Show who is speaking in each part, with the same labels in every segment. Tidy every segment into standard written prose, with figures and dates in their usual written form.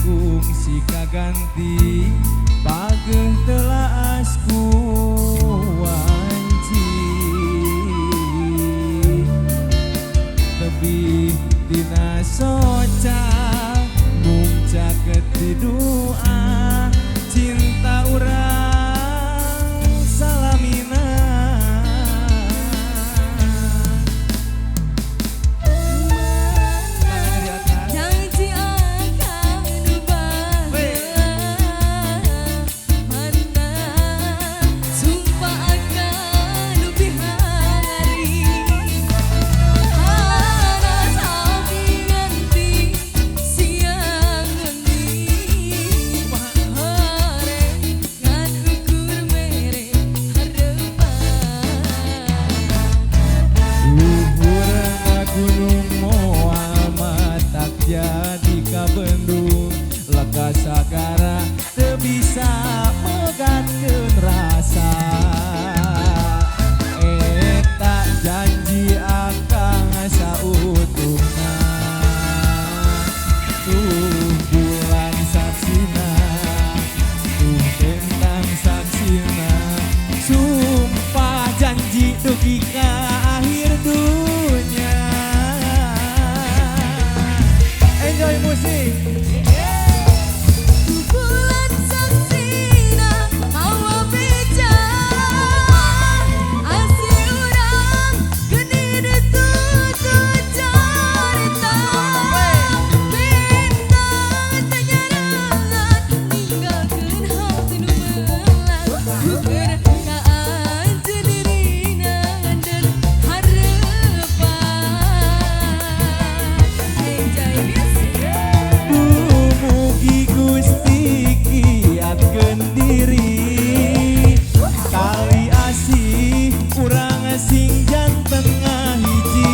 Speaker 1: Agung si kaganti bageh telasku wanci lebih dina soca mung caket di doa cinta urang salamina jadi kabendung lega sagara teu bisa megatkeun rasa eta janji akang sautuhna bulan saksina tentang saksina sumpah janji dugi ka akhir dunia. Enjoy musik.
Speaker 2: Bulan saksina hawa beja asih urang geni ditutu carita bintang tanyarangan ninggalkeun hati nu melas buker kaan jenirina dan harepan enjoy music.
Speaker 1: Mugi Gusti kiatkeun diri kali asih urang sing janten ngahiji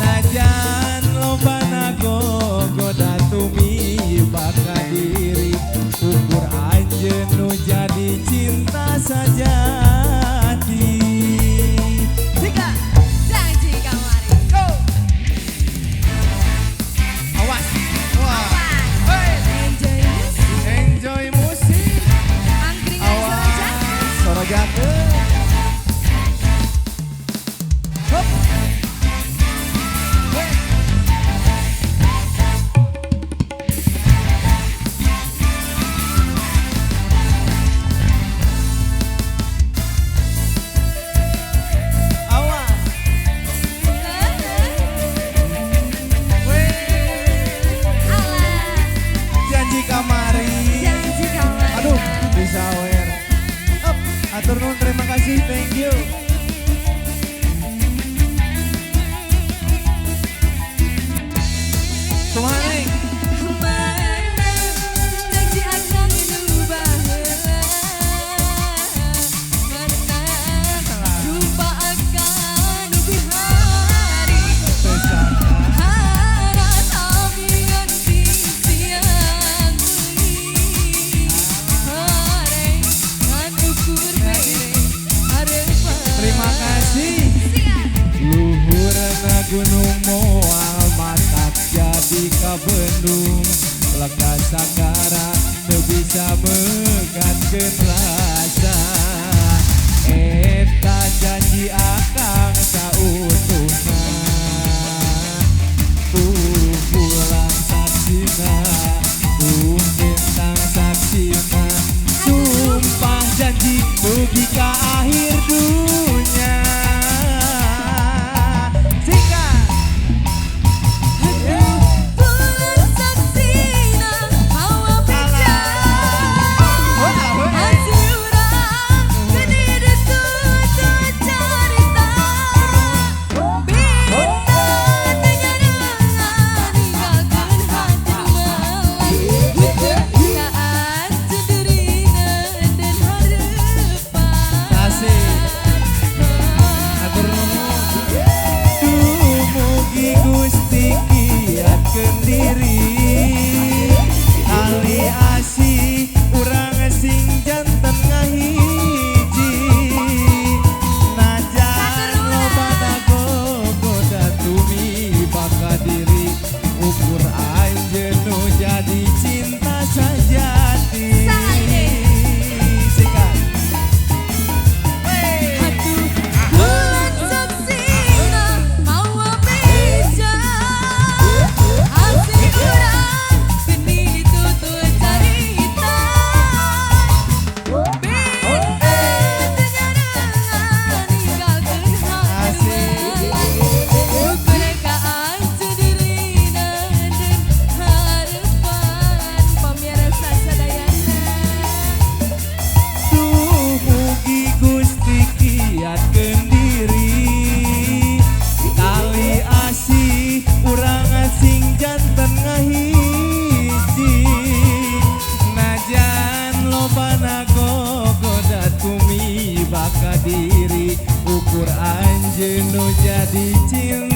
Speaker 1: najan lobana gogoda tumibak ka diri ukur anjeun nu jadi cinta sajati.
Speaker 2: Jika janji kamari go
Speaker 1: Awas. Wah.
Speaker 2: enjoy music
Speaker 1: Enjoy musik.
Speaker 2: angkringan sorojakeun
Speaker 1: Sorojakeun. Hop. Weh. Awas. Weh.
Speaker 2: alah
Speaker 1: Janji kamari.
Speaker 2: janji kamari
Speaker 1: Aduh, bisa wer. Up, atur nuhun terima kasih, thank you. Kumaha Neng?
Speaker 2: mana janji akan nu baheula mana lupa akan nu bihari hara sami nganti siang bengi hare ngan ukur mere harepan
Speaker 1: Terima kasih. Luhurna gunung moal matak jadi kabendung lega sagara teu bisa megatkeun rasa eta janji akang sautuhna bulan saksina bintang saksina sumpah janji dugi ka akhir dunia. Sika.
Speaker 2: bulan saksina hawa beja asih urang geni ditutu carita bintang tanyarangan ninggalkeun hati nu melas buker kaan jenirina dan harepan
Speaker 1: Asik. Atur nuhun. Mugi Gusti kiatkeun diri kali asih urang sing janten ngahiji najan lobana gogoda tumibak ka diri ukur anjeun nu jenuh jadi cinta